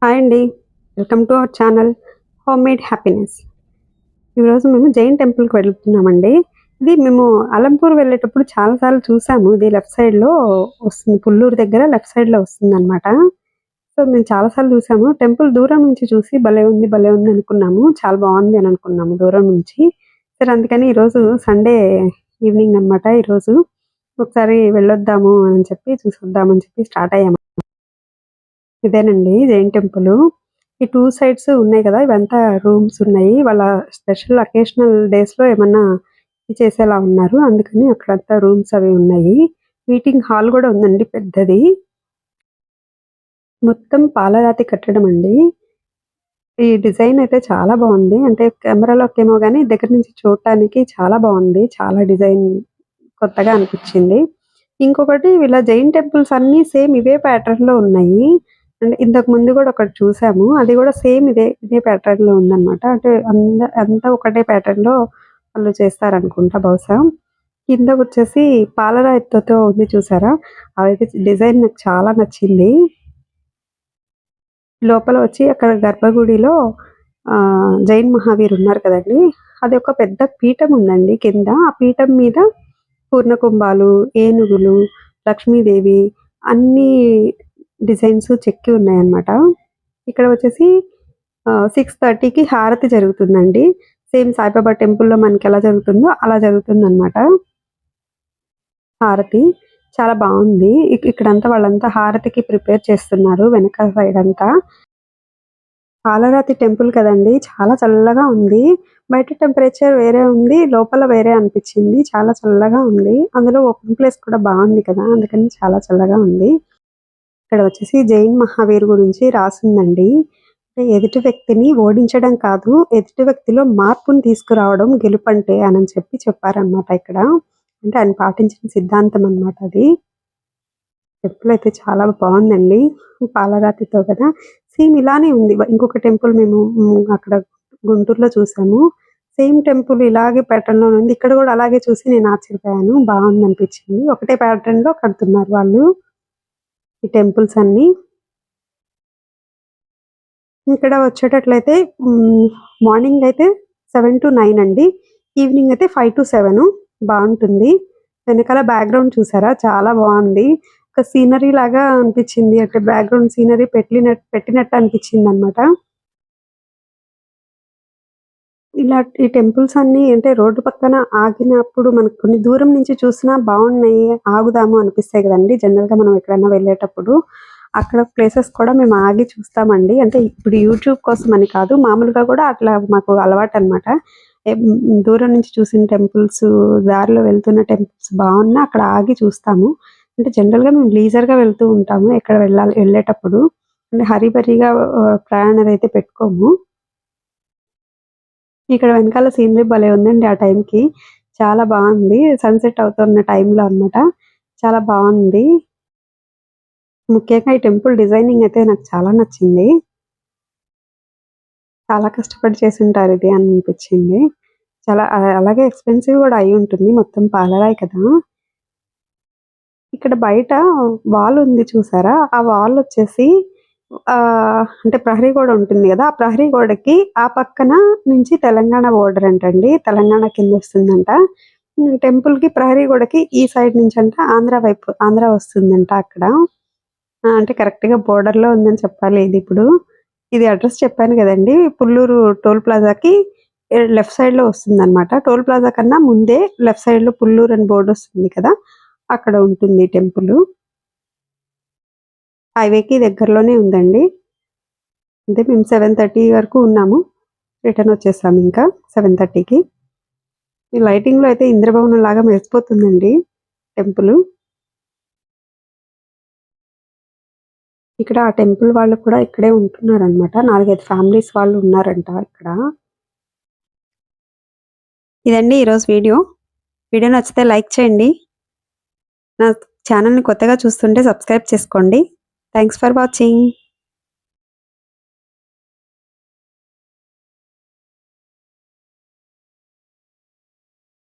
Hi అండి. Welcome to our channel home made happiness. ఈరోజు మేము జైన్ టెంపుల్‌కి వెళ్తున్నామండి. ఇది మేము అలంపూర్ వెళ్ళేటప్పుడు చాలా సార్లు చూసాము. ఇది లెఫ్ట్ సైడ్‌లో వస్తుంది. పుల్లూరు దగ్గర లెఫ్ట్ సైడ్‌లో వస్తుందనమాట. సో, మేము చాలా సార్లు చూసాము. టెంపుల్ దూరం నుంచి చూసి భలే ఉంది అనుకున్నాము. చాలా బావుంది అని అనుకున్నాము దూరం నుంచి. సరే అందుకని ఈరోజు సండే ఈవినింగ్ అనమాట ఈరోజు. ఒకసారి వెళ్ళొద్దాము అని చెప్పి చూసొద్దామని చెప్పి స్టార్ట్ అయ్యాము. ఇదేనండి జైన్ టెంపులు. ఈ 2 సైడ్స్ ఉన్నాయి కదా! ఇవంతా రూమ్స్ ఉన్నాయి. వాళ్ళ స్పెషల్ అకేషనల్ డేస్‌లో ఏమన్నా చేసేలా ఉన్నారు. అందుకని అక్కడంతా రూమ్స్ అవి ఉన్నాయి. మీటింగ్ హాల్ గూడా ఉందండి పెద్దది. మొత్తం పాలరాతి కట్టడం అండి. ఈ డిజైన్ అయితే చాలా బావుంది. అంటే కెమెరాలోకేమో గాని దగ్గర నుంచి చూడటానికి చాలా బావుంది. చాలా డిజైన్ కొత్తగా అనిపిచ్చింది. ఇంకొకటి వీళ్ళ జైన్ టెంపుల్స్ అన్నీ సేమ్ ఇవే ప్యాటర్న్‌లో ఉన్నాయి. అంటే ఇంతకు ముందు గూడా ఒకటి చూసాము. అది గూడా సేమ్ ఇదే ప్యాటర్న్‌లో ఉందనమాట. అంటే అంతా ఒకటే ప్యాటర్న్‌లో వాళ్ళు చేస్తారనుకుంటా బహుశా. కిందకొచ్చేసి పాలరాతితో ఉంది చూసారా? అదైతే డిజైన్ నాకు చాలా నచ్చింది. లోపల వచ్చి అక్కడ గర్భగుడిలో జైన్ మహావీర్ ఉన్నారు కదండీ! అది ఒక పెద్ద పీఠం ఉందండి కింద. ఆ పీఠం మీద పూర్ణకుంభాలు, ఏనుగులు, లక్ష్మీదేవి అన్నీ డిజైన్స్ చెక్కి ఉన్నాయన్నమాట. ఇక్కడ వచ్చేసి 6:30కి హారతి జరుగుతుందండి. సేమ్ సాయిబాబా టెంపుల్‌లో మనకెలా జరుగుతుందో అలా జరుగుతుందన్నమాట. హారతి చాలా బావుంది. ఇక్కడంతా వాళ్ళంతా హారతికి ప్రిపేర్ చేస్తున్నారు వెనక సైడ్ అంతా. పాలరాతి టెంపుల్ కదండీ! చాలా చల్లగా ఉంది. బయట టెంపరేచర్ వేరే ఉంది. లోపల వేరే అనిపిచ్చింది. చాలా చల్లగా ఉంది. అందులో ఓపెన్ ప్లేస్ కూడా బావుంది కదా! అందుకని చాలా చల్లగా ఉంది. ఇక్కడ వచ్చేసి జైన్ మహావీర్ గురించి రాసుందండి. అంటే ఎదుటి వ్యక్తిని ఓడించడం కాదు, ఎదుటి వ్యక్తిలో మార్పుని తీసుకురావడం గెలుపంటే అనని చెప్పారనమాట ఇక్కడ. అంటే ఆయన పాటించిన సిద్ధాంతం అనమాట అది. టెంపుల్ అయితే చాలా బావుందండి. పాలరాతితో కదా! సేమ్ ఇలానే ఉంది. ఇంకొక టెంపుల్ మేము అక్కడ గుంటూరులో చూసాము. సేమ్ టెంపుల్ ఇలాగే ప్యాటర్న్‌లోనే ఉంది. ఇక్కడ గూడా అలాగే చూసి నేను ఆశ్చర్యపోయాను. బావుందనిపించింది. ఒకటే ప్యాటర్న్‌లో కడుతున్నారు వాళ్ళు. ఈ టెంపుల్స్ అన్నీ. ఇక్కడ వచ్చేటట్లయితే మార్నింగ్ అయితే 7-9 అండి. ఈవినింగ్ అయితే 5-7 బావుంటుంది. వెనకాల బ్యాక్‌గ్రౌండ్ చూసారా? చాలా బావుంది. ఒక సీనరీ లాగా అనిపిచ్చింది. అంటే బ్యాక్‌గ్రౌండ్ సీనరీ పెట్టినట్టు అనిపిచ్చిందనమాట. ఈ టెంపుల్స్ అన్నీ అంటే రోడ్డు పక్కన ఆగినప్పుడు మనకు కొన్ని దూరం నుంచి చూసినా బావున్నాయి, ఆగుదాము అనిపిస్తాయి గదండీ! జనరల్‌గా మనం ఎక్కడైనా వెళ్ళేటప్పుడు. అక్కడ ప్లేసెస్ కూడా మేము ఆగి చూస్తామండి. అంటే ఇప్పుడు యూట్యూబ్ కోసమని కాదు. మామూలుగా గూడా అట్లా మాకు అలవాటనమాట. దూరం నుంచి చూసిన టెంపుల్స్, దారిలో వెళ్తున్న టెంపుల్స్ బావున్నా అక్కడ ఆగి చూస్తాము. అంటే జనరల్‌గా మేము లీజర్‌గా వెళ్తూ ఉంటాము. ఎక్కడ వెళ్ళేటప్పుడు. అంటే హరీబరీగా ప్రయాణాలు అయితే పెట్టుకోము. ఇక్కడ వెనకాల సీనరీ భలే ఉందండి ఆ టైంకి. చాలా బావుంది. సన్‌సెట్ అవుతున్న టైంలో అన్నమాట. చాలా బావుంది. ముఖ్యంగా ఈ టెంపుల్ డిజైనింగ్ అయితే నాకు చాలా నచ్చింది. చాలా కష్టపడి చేసుంటారు ఇది అని అనిపించింది. చాలా అలాగే ఎక్స్‌పెన్సివ్ గూడా అయ్యుంటుంది. మొత్తం పాలరాయి కదా! ఇక్కడ బయట వాల్ ఉంది చూసారా? ఆ వాలొచ్చేసి అంటే ప్రహరీ గోడ ఉంటుంది గదా! ఆ ప్రహరీ గోడకి ఆ పక్కన నుంచి తెలంగాణ బోర్డర్ అంటండి. తెలంగాణ కిందొస్తుందంట. టెంపుల్‌కి ప్రహరీ గోడకి ఈ సైడ్ నుంచంట ఆంధ్ర వస్తుందంట అక్కడ. అంటే కరెక్ట్‌గా బోర్డర్‌లో ఉందని చెప్పాలి ఇదిప్పుడు. ఇది అడ్రెస్ చెప్పాను గదండీ! పుల్లూరు టోల్ ప్లాజాకి లెఫ్ట్ సైడ్‌లో వస్తుందనమాట. టోల్ ప్లాజా కన్నా ముందే లెఫ్ట్ సైడ్‌లో పుల్లూరు అని బోర్డొస్తుంది కదా! అక్కడ ఉంటుంది ఈ టెంపులు. హైవేకి దగ్గరలోనే ఉందండి. అంటే మేము 7:30 వరకు ఉన్నాము. రిటర్న్ వచ్చేసామింకా 7:30కి. ఈ లైటింగ్‌లో అయితే ఇంద్రభవనంలాగా మెరిసిపోతుందండి టెంపులు. ఇక్కడ ఆ టెంపుల్ వాళ్ళు కూడా ఇక్కడే ఉంటున్నారనమాట. 4, 5 ఫ్యామిలీస్ వాళ్ళు ఉన్నారంట ఇక్కడ. ఇదండి ఈరోజు వీడియో. వీడియో నచ్చితే లైక్ చేయండి. నా ఛానల్‌ని కొత్తగా చూస్తుంటే సబ్స్క్రైబ్ చేసుకోండి. Thanks for watching.